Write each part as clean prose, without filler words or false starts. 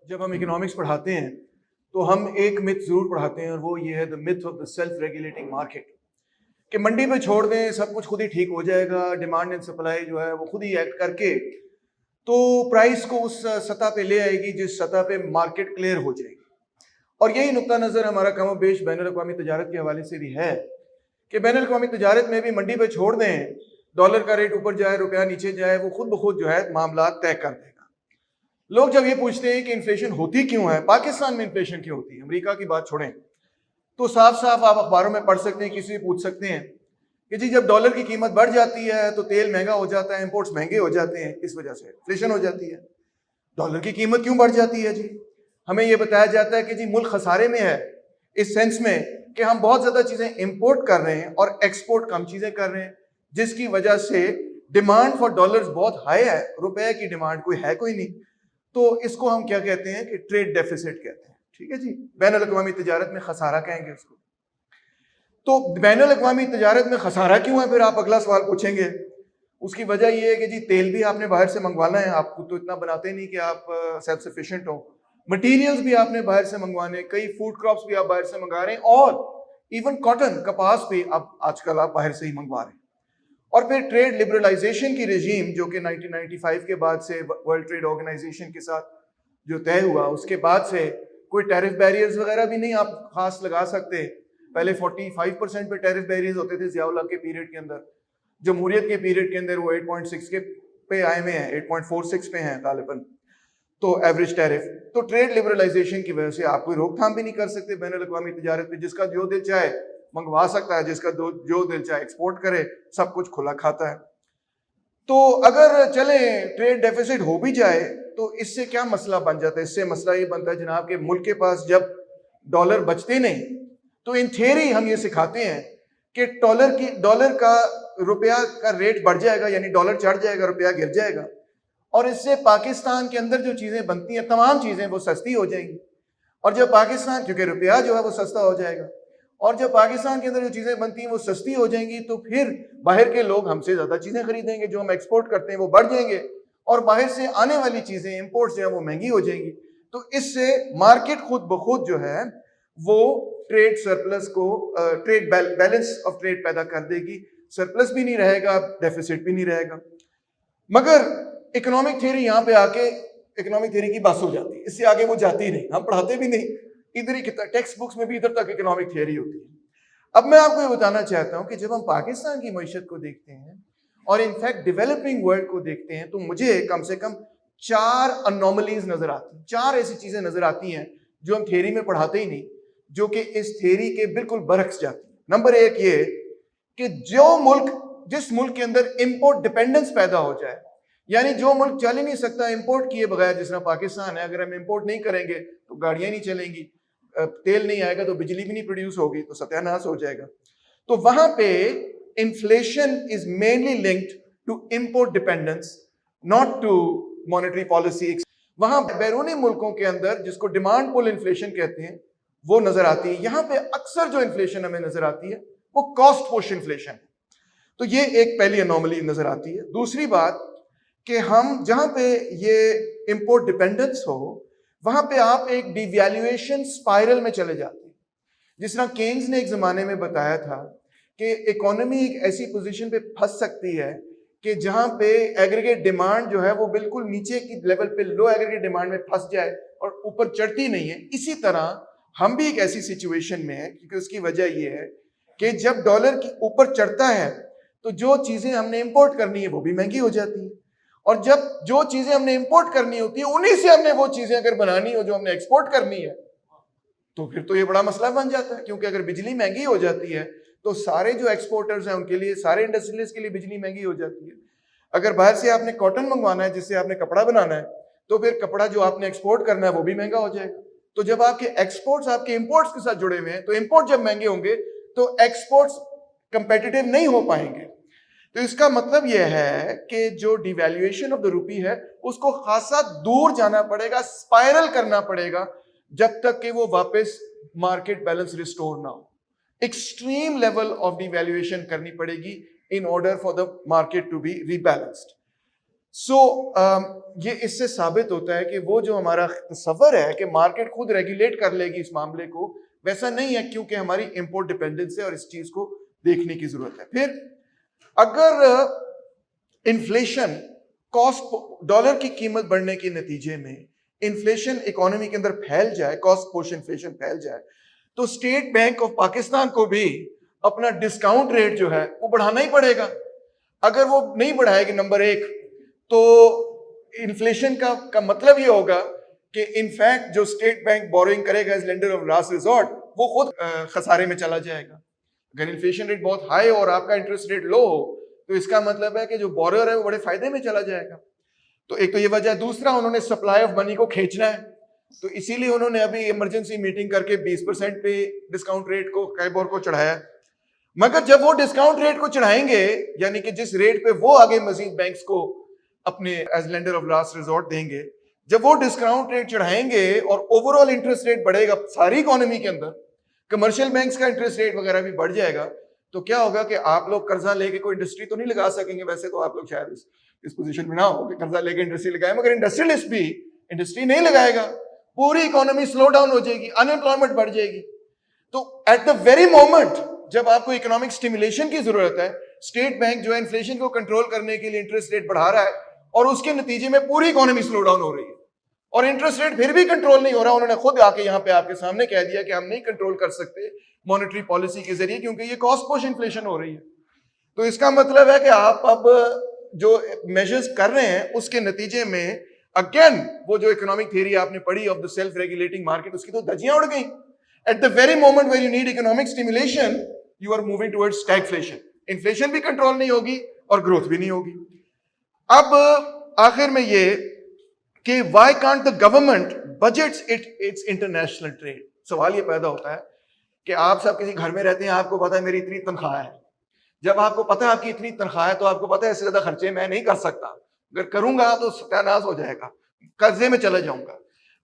جب ہم اکنامکس پڑھاتے ہیں تو ہم ایک مت ضرور پڑھاتے ہیں، اور وہ یہ ہے the myth of the self regulating market, کہ منڈی پہ چھوڑ دیں سب کچھ خود ہی ٹھیک ہو جائے گا، ڈیمانڈ اینڈ سپلائی جو ہے وہ خود ہی ایکٹ کر کے تو پرائس کو اس سطح پہ لے آئے گی جس سطح پہ مارکیٹ کلیئر ہو جائے گی۔ اور یہی نقطہ نظر ہمارا کم و بیش بین الاقوامی تجارت کے حوالے سے بھی ہے کہ بین الاقوامی تجارت میں بھی منڈی پہ چھوڑ دیں، ڈالر کا ریٹ اوپر جائے روپیہ نیچے جائے، وہ خود بخود جو ہے معاملات طے کر دے گا۔ لوگ جب یہ پوچھتے ہیں کہ انفلیشن ہوتی کیوں ہے، پاکستان میں انفلیشن کیوں ہوتی ہے، امریکہ کی بات چھوڑیں، تو صاف صاف آپ اخباروں میں پڑھ سکتے ہیں، کسی سے پوچھ سکتے ہیں کہ جی جب ڈالر کی قیمت بڑھ جاتی ہے تو تیل مہنگا ہو جاتا ہے، امپورٹس مہنگے ہو جاتے ہیں، اس وجہ سے انفلیشن ہو جاتی ہے۔ ڈالر کی قیمت کیوں بڑھ جاتی ہے؟ جی ہمیں یہ بتایا جاتا ہے کہ جی ملک خسارے میں ہے، اس سینس میں کہ ہم بہت زیادہ چیزیں امپورٹ کر رہے ہیں اور ایکسپورٹ کم چیزیں کر رہے ہیں، جس کی وجہ سے ڈیمانڈ فار ڈالرز بہت ہائی ہے، روپے کی ڈیمانڈ کوئی نہیں۔ تو اس کو ہم کیا کہتے ہیں کہ ٹریڈ ڈیفیسٹ کہتے ہیں، ٹھیک ہے جی، بین الاقوامی تجارت میں خسارہ کہیں گے اس کو۔ تو بین الاقوامی تجارت میں خسارہ کیوں ہے، پھر آپ اگلا سوال پوچھیں گے۔ اس کی وجہ یہ ہے کہ جی تیل بھی آپ نے باہر سے منگوانا ہے، آپ کو تو اتنا بناتے نہیں کہ آپ سیلف سفیشینٹ ہو، مٹیریلز بھی آپ نے باہر سے منگوانے، کئی فوڈ کراپس بھی آپ باہر سے منگا رہے ہیں، اور ایون کاٹن کپاس بھی اب آج کل آپ باہر سے ہی منگوا رہے ہیں۔ اور پھر ٹریڈ لبرلائزیشن کی رجیم جو کہ 1995 کے بعد سے ورلڈ ٹریڈ آرگنائزیشن کے ساتھ جو طے ہوا، اس کے بعد سے کوئی ٹیرف بیریئرز وغیرہ بھی نہیں آپ خاص لگا سکتے۔ پہلے 45% پہ ٹیرف بیریئرز ہوتے تھے ضیاء الحق کے پیریڈ کے اندر، جمہوریت کے پیریڈ کے اندر وہ 8.6 کے پہ آئے ہوئے ہیں، 8.46 پہ ہیں غالباً تو ایوریج ٹیرف۔ تو ٹریڈ لبرلائزیشن کی وجہ سے آپ کوئی روک تھام بھی نہیں کر سکتے بین الاقوامی تجارت پہ، جس کا جو دل چاہے منگوا سکتا ہے، جس کا جو دل چاہے ایکسپورٹ کرے، سب کچھ کھلا کھاتا ہے۔ تو اگر چلیں ٹریڈ ڈیفیسٹ ہو بھی جائے تو اس سے کیا مسئلہ بن جاتا ہے؟ اس سے مسئلہ یہ بنتا ہے جناب کہ ملک کے پاس جب ڈالر بچتے نہیں تو ان تھیوری ہم یہ سکھاتے ہیں کہ ڈالر کا روپیہ کا ریٹ بڑھ جائے گا، یعنی ڈالر چڑھ جائے گا، روپیہ گر جائے گا، اور اس سے پاکستان کے اندر جو چیزیں بنتی ہیں تمام چیزیں وہ سستی ہو جائیں گی، اور جب پاکستان کیونکہ روپیہ جو ہے وہ سستا ہو جائے گا، اور جب پاکستان کے اندر جو چیزیں بنتی ہیں وہ سستی ہو جائیں گی تو پھر باہر کے لوگ ہم سے زیادہ چیزیں خریدیں گے، جو ہم ایکسپورٹ کرتے ہیں وہ بڑھ جائیں گے، اور باہر سے آنے والی چیزیں امپورٹ جو ہیں وہ مہنگی ہو جائیں گی۔ تو اس سے مارکیٹ خود بخود جو ہے وہ ٹریڈ سرپلس کو ٹریڈ بیلنس آف ٹریڈ پیدا کر دے گی، سرپلس بھی نہیں رہے گا، ڈیفیسٹ بھی نہیں رہے گا۔ مگر اکنامک تھیوری یہاں پہ آ کے اکنامک تھیوری کی بس ہو جاتی ہے، اس سے آگے وہ جاتی ہی نہیں، ہم پڑھاتے بھی نہیں، ادھر ہی ٹیکسٹ بکس میں بھی ادھر تک اکنامک تھیوری ہوتی ہے۔ اب میں آپ کو یہ بتانا چاہتا ہوں کہ جب ہم پاکستان کی معیشت کو دیکھتے ہیں اور انفیکٹ ڈیولپنگ ورلڈ کو دیکھتے ہیں تو مجھے کم سے کم 4 انوملیز نظر آتی ہیں، 4 ایسی چیزیں نظر آتی ہیں جو ہم تھیوری میں پڑھاتے ہی نہیں، جو کہ اس تھیوری کے بالکل برعکس جاتی ہیں۔ نمبر 1 یہ کہ جس ملک کے اندر امپورٹ ڈیپینڈنس پیدا ہو جائے، یعنی جو ملک چل ہی نہیں سکتا امپورٹ کیے بغیر، جس طرح پاکستان ہے، اگر ہم امپورٹ نہیں کریں گے تو گاڑیاں نہیں چلیں گی، تیل نہیں آئے گا تو بجلی بھی نہیں پروڈیوس ہوگی، تو ستیہ ناش ہو جائے گا۔ تو وہاں پہ inflation is mainly linked to import dependence, not to monetary policy. وہاں بیرونی ملکوں کے اندر جس کو ڈیمانڈ پل انفلیشن کہتے ہیں وہ نظر آتی ہے۔ یہاں پہ اکثر جو انفلیشن ہمیں نظر آتی ہے وہ کاسٹ پش انفلیشن ہے۔ تو یہ ایک پہلی انوملی نظر آتی ہے۔ دوسری بات کہ ہم جہاں پہ یہ امپورٹ ڈیپینڈنس ہو وہاں پہ آپ ایک ڈی ویلیویشن سپائرل میں چلے جاتے ہیں، جس طرح کینز نے ایک زمانے میں بتایا تھا کہ اکانومی ایک ایسی پوزیشن پہ پھنس سکتی ہے کہ جہاں پہ ایگریگیٹ ڈیمانڈ جو ہے وہ بالکل نیچے کی لیول پہ لو ایگریگیٹ ڈیمانڈ میں پھنس جائے اور اوپر چڑھتی نہیں ہے۔ اسی طرح ہم بھی ایک ایسی سچویشن میں ہیں، کیونکہ اس کی وجہ یہ ہے کہ جب ڈالر کی اوپر چڑھتا ہے تو جو چیزیں ہم نے امپورٹ کرنی ہے وہ بھی مہنگی ہو جاتی ہیں، اور جب جو چیزیں ہم نے امپورٹ کرنی ہوتی ہیں انہی سے ہم نے وہ چیزیں اگر بنانی ہو جو ہم نے ایکسپورٹ کرنی ہے تو پھر تو یہ بڑا مسئلہ بن جاتا ہے، کیونکہ اگر بجلی مہنگی ہو جاتی ہے تو سارے جو ایکسپورٹرز ہیں ان کے لیے، سارے انڈسٹریلسٹ کے لیے بجلی مہنگی ہو جاتی ہے۔ اگر باہر سے آپ نے کاٹن منگوانا ہے جس سے آپ نے کپڑا بنانا ہے تو پھر کپڑا جو آپ نے ایکسپورٹ کرنا ہے وہ بھی مہنگا ہو جائے گا۔ تو جب آپ کے ایکسپورٹس آپ کے امپورٹس کے ساتھ جڑے ہوئے ہیں تو امپورٹ جب مہنگے ہوں گے تو ایکسپورٹس کمپیٹیٹو نہیں ہو پائیں گے۔ تو اس کا مطلب یہ ہے کہ جو ڈی ویلیویشن آف دا روپی ہے اس کو خاصا دور جانا پڑے گا، سپائرل کرنا پڑے گا جب تک کہ وہ واپس مارکیٹ بیلنس ریسٹور نہ ہو۔ Extreme level of devaluation کرنی پڑے گی in order for the market to be rebalanced. So یہ اس سے ثابت ہوتا ہے کہ وہ جو ہمارا تصور ہے کہ مارکیٹ خود ریگولیٹ کر لے گی اس معاملے کو، ویسا نہیں ہے، کیونکہ ہماری امپورٹ ڈپینڈنس ہے اور اس چیز کو دیکھنے کی ضرورت ہے. پھر اگر انفلیشن کاسٹ ڈالر کی قیمت بڑھنے کے نتیجے میں انفلیشن اکانومی کے اندر پھیل جائے، کاسٹ پوش انفلیشن پھیل جائے، تو اسٹیٹ بینک آف پاکستان کو بھی اپنا ڈسکاؤنٹ ریٹ جو ہے وہ بڑھانا ہی پڑے گا. اگر وہ نہیں بڑھائے گی نمبر ایک، تو انفلیشن کا مطلب یہ ہوگا کہ انفیکٹ جو اسٹیٹ بینک بورنگ کرے گا as lender of last resort, وہ خود خسارے میں چلا جائے گا. اگر انفلیشن ریٹ بہت ہائی اور آپ کا انٹرسٹ ریٹ لو ہو تو اس کا مطلب ہے کہ جو بورر ہے وہ بڑے فائدے میں چلا جائے گا. تو ایک تو یہ وجہ ہے. دوسرا، انہوں نے سپلائی آف منی کو کھینچنا ہے، تو اسی لیے انہوں نے ابھی ایمرجنسی میٹنگ کر کے 20% پہ ڈسکاؤنٹ ریٹ کو کیبور کو چڑھایا. مگر جب وہ ڈسکاؤنٹ ریٹ کو چڑھائیں گے، یعنی کہ جس ریٹ پہ وہ آگے مزید بینکس کو اپنے as lender of last resort دیں گے، جب وہ ڈسکاؤنٹ ریٹ چڑھائیں گے اور اوور آل انٹرسٹ ریٹ بڑھے گا ساری اکانومی کے اندر، کمرشل بینکس کا انٹرسٹ ریٹ وغیرہ بھی بڑھ جائے گا، تو کیا ہوگا کہ آپ لوگ قرضہ لے کے کوئی انڈسٹری تو نہیں لگا سکیں گے. ویسے تو آپ لوگ شاید اس پوزیشن میں نہ ہو کہ قرضہ لے کے انڈسٹری لگائے، مگر انڈسٹریلسٹ بھی انڈسٹری نہیں لگائے گا، پوری اکانومی سلو ڈاؤن ہو جائے گی، ان امپلائمنٹ بڑھ جائے گی. تو ایٹ دا ویری مومنٹ جب آپ کو اکنامک سٹیمولیشن کی ضرورت ہے، اسٹیٹ بینک جو ہے انفلیشن کو کنٹرول کرنے کے لیے انٹرسٹ ریٹ بڑھا رہا ہے اور اس کے نتیجے میں پوری اکانومی سلو ڈاؤن ہو رہی ہے اور انٹرسٹ ریٹ پھر بھی کنٹرول نہیں ہو رہا. انہوں نے خود آ کے یہاں پہ آپ کے سامنے کہہ دیا کہ ہم نہیں کنٹرول کر سکتے مانیٹری پالیسی کے ذریعے کیونکہ یہ کاسٹ پوش انفلیشن ہو رہی ہے. تو اس کا مطلب ہے کہ آپ اب جو میجرز کر رہے ہیں اس کے نتیجے میں اگین وہ جو اکنامک تھیوری آپ نے پڑھی of the self regulating market, اس کی تو دھجیاں اڑ گئیں. At the very moment where you need economic stimulation, you are moving towards stagflation. Inflation بھی کنٹرول نہیں ہوگی اور گروتھ بھی نہیں ہوگی. اب آخر میں یہ کہ why can't the government budgets its international trade؟ سوال یہ پیدا ہوتا ہے کہ آپ سب کسی گھر میں رہتے ہیں، آپ کو پتا ہے میری اتنی تنخواہ ہے. جب آپ کو پتا ہے آپ کی اتنی تنخواہ ہے تو آپ کو پتا ہے اس سے زیادہ خرچے میں نہیں کر سکتا، اگر کروں گا تو ستیہ ناش ہو جائے گا، قرضے میں چلا جاؤں گا.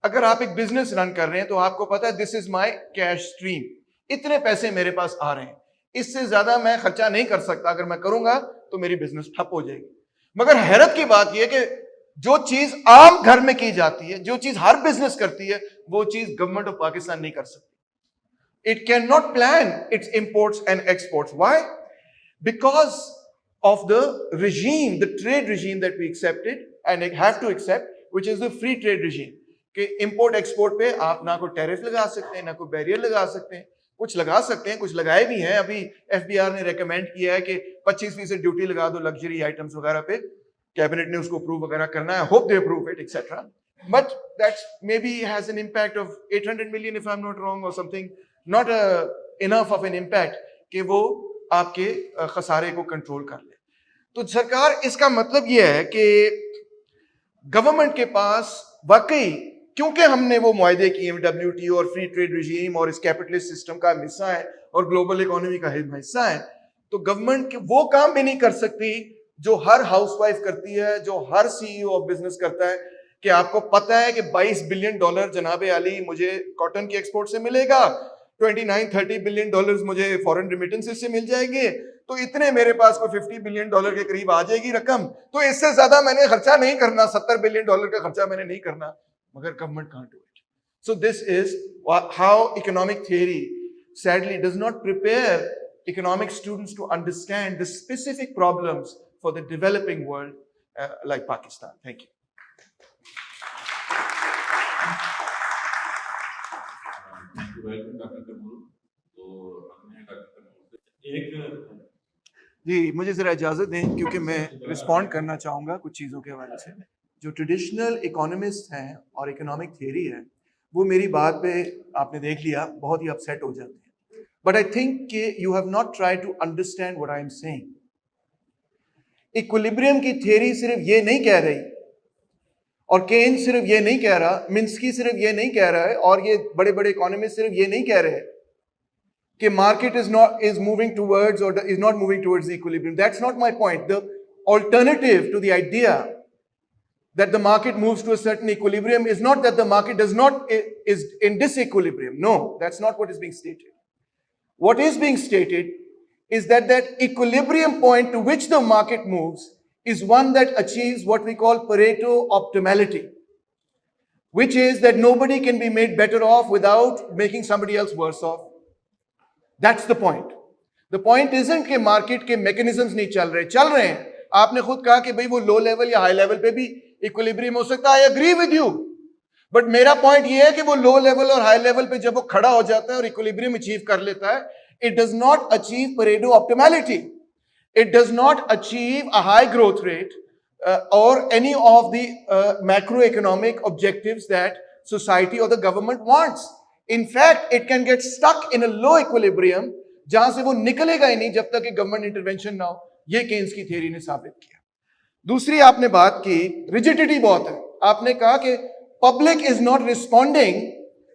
اگر آپ ایک بزنس رن کر رہے ہیں تو آپ کو پتا ہے دس از مائی کیش اسٹریم، اتنے پیسے میرے پاس آ رہے ہیں، اس سے زیادہ میں خرچہ نہیں کر سکتا، اگر میں کروں گا تو میری بزنس ٹھپ ہو جائے گی. مگر حیرت کی بات یہ کہ جو چیز عام گھر میں کی جاتی ہے، جو چیز ہر بزنس کرتی ہے، وہ چیز گورنمنٹ آف پاکستان نہیں کر سکتی. It cannot plan its imports and exports. Why? Because of the regime, the trade regime that we accepted and have to accept, which is the free trade regime. کہ import export پہ آپ نہ کوئی tariff لگا سکتے ہیں، نہ کوئی بیریئر لگا سکتے ہیں. کچھ لگا سکتے ہیں، کچھ لگائے بھی ہیں. ابھی ایف بی آر نے ریکمینڈ کیا ہے کہ 25% ڈیوٹی لگا دو لگژری آئٹمس وغیرہ پہ. کیبنٹ نے اس کو اپروو وغیرہ کرنا ہے. Hope they approve it etcetera. But that's may be has an impact of 800 million if I'm not wrong or something. Not enough of an impact کہ وہ آپ کے خسارے کو کنٹرول کر لے. تو سرکار اس کا مطلب یہ ہے کہ گورنمنٹ کے پاس واقعی، کیونکہ ہم نے وہ معاہدے کیے ہیں WTO اور فری ٹریڈ رجیم اور اس کیپٹلسٹ سسٹم کا حصہ ہے اور گلوبل اکانومی کا حصہ ہے، تو گورنمنٹ وہ کام بھی نہیں کر سکتی جو ہر ہاؤس وائف کرتی ہے، جو ہر CEO آف بزنس کرتا ہے. کہ آپ کو پتا ہے کہ $22 بلین جناب علی مجھے کاٹن کے ایکسپورٹ سے ملے گا، 29-30 بلین مجھے فورن ریمیٹنس سے مل جائیں گے، تو اتنے میرے پاس کوئی $50 بلین کے قریب آ جائے گی رقم. تو اس سے زیادہ میں نے خرچہ نہیں کرنا، $70 بلین کا خرچہ میں نے نہیں کرنا. مگر government can't do it. So this is how economic theory sadly does not prepare economic students to understand the specific problems for the developing world like Pakistan. Thank you. جی مجھے ذرا اجازت دیں کیونکہ میں رسپونڈ کرنا چاہوں گا کچھ چیزوں کے حوالے سے. جو ٹریڈیشنل اکانومسٹ ہیں اور اکنامک تھیوری ہے وہ میری بات پہ آپ نے دیکھ لیا بہت ہی اپسیٹ ہو جاتے ہیں. بٹ آئی تھنک کہ you have not try to understand what I am saying. Equilibrium کی تھیوری صرف یہ نہیں کہہ رہی اور کین صرف یہ نہیں کہہ رہا، منسکی صرف یہ نہیں کہہ رہا ہے اور یہ بڑے بڑے اکانومسٹ صرف یہ نہیں کہہ رہے کہ market is moving towards or is not moving towards the equilibrium. That's not my point. The alternative to the idea that the market moves to a certain equilibrium is not that the market is in disequilibrium. No, that's not what is being stated. What is being stated is that equilibrium point to which the market moves is one that achieves what we call Pareto optimality, which is that nobody can be made better off without making somebody else worse off. That's the point. The point isn't کہ market کے mechanisms نہیں چل رہے ہیں. آپ نے خود کہا کہ بھئی وہ low level یا high level پہ بھی equilibrium ہو سکتا ہے. I agree with you. But میرا point یہ ہے کہ وہ low level اور high level پہ جب وہ کھڑا ہو جاتا ہے اور equilibrium achieve کر لیتا ہے, it does not achieve Pareto optimality. It does not achieve a high growth rate or any of the macroeconomic objectives that society or the government wants. In fact, it can get stuck in a low equilibrium جہاں سے وہ نکلے گا ہی نہیں جب تک کہ government intervention نہ ہو. یہ کینز کی تھیوری نے ثابت کیا. دوسری آپ نے بات کی, ریجیڈیٹی بہت ہے. آپ نے کہا کہ public is not responding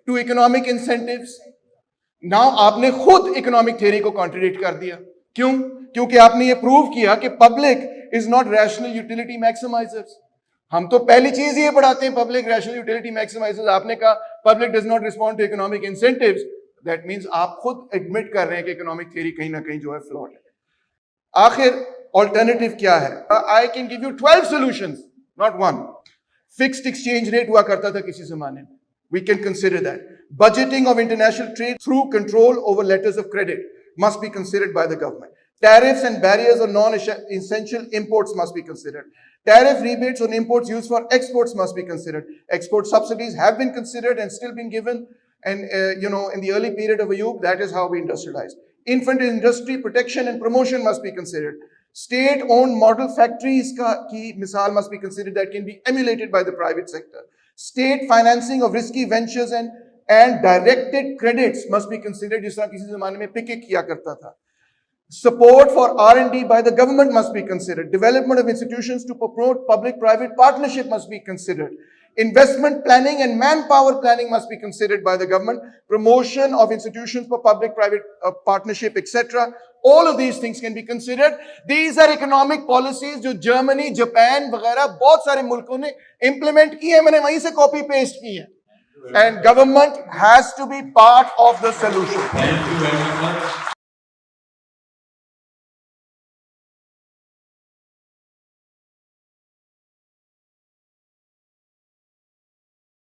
to economic incentives. Now آپ نے خود اکنامک تھیوری کو کانٹریڈکٹ کر دیا. کیوں؟ کیونکہ آپ نے یہ پروو کیا کہ public is not rational utility maximisers. ہم تو پہلی چیز یہ پڑھاتے ہیں پبلک ریشنل یوٹیلیٹی میکسیمائزرز. آپ نے کہا public does not respond to economic incentives. That means آپ خود ایڈمٹ کر رہے ہیں کہ اکنامک تھیوری کہیں نہ کہیں جو ہے فلاڈ ہے. آخر آلٹرنیٹو کیا ہے؟ I can give you 12 solutions, not one. Fixed exchange rate ہوا کرتا تھا کسی زمانے میں. We can consider that. Budgeting of international trade through control over letters of credit must be considered by the government. Tariffs and barriers on non-essential imports must be considered. Tariff rebates on imports used for exports must be considered. Export subsidies have been considered and still been given. And in the early period of Ayub, that is how we industrialized. Infant industry protection and promotion must be considered. State-owned model factories ki misal must be considered that can be emulated by the private sector. State financing of risky ventures and directed credits must be considered. جس طرح کسی زمانے میں پکے کیا کرتا تھا. Support for R&D by the government must be considered. Development of institutions to promote public-private partnership must be considered. Investment planning and manpower planning must be considered by the government. Promotion of institutions for public-private partnership, etc. All of these things can be considered. These are economic policies جو Germany, Japan وغیرہ بہت سارے ملکوں نے implement کی ہیں. میں نے وہیں سے copy paste کی ہیں. And government has to be part of the solution. Thank you very much.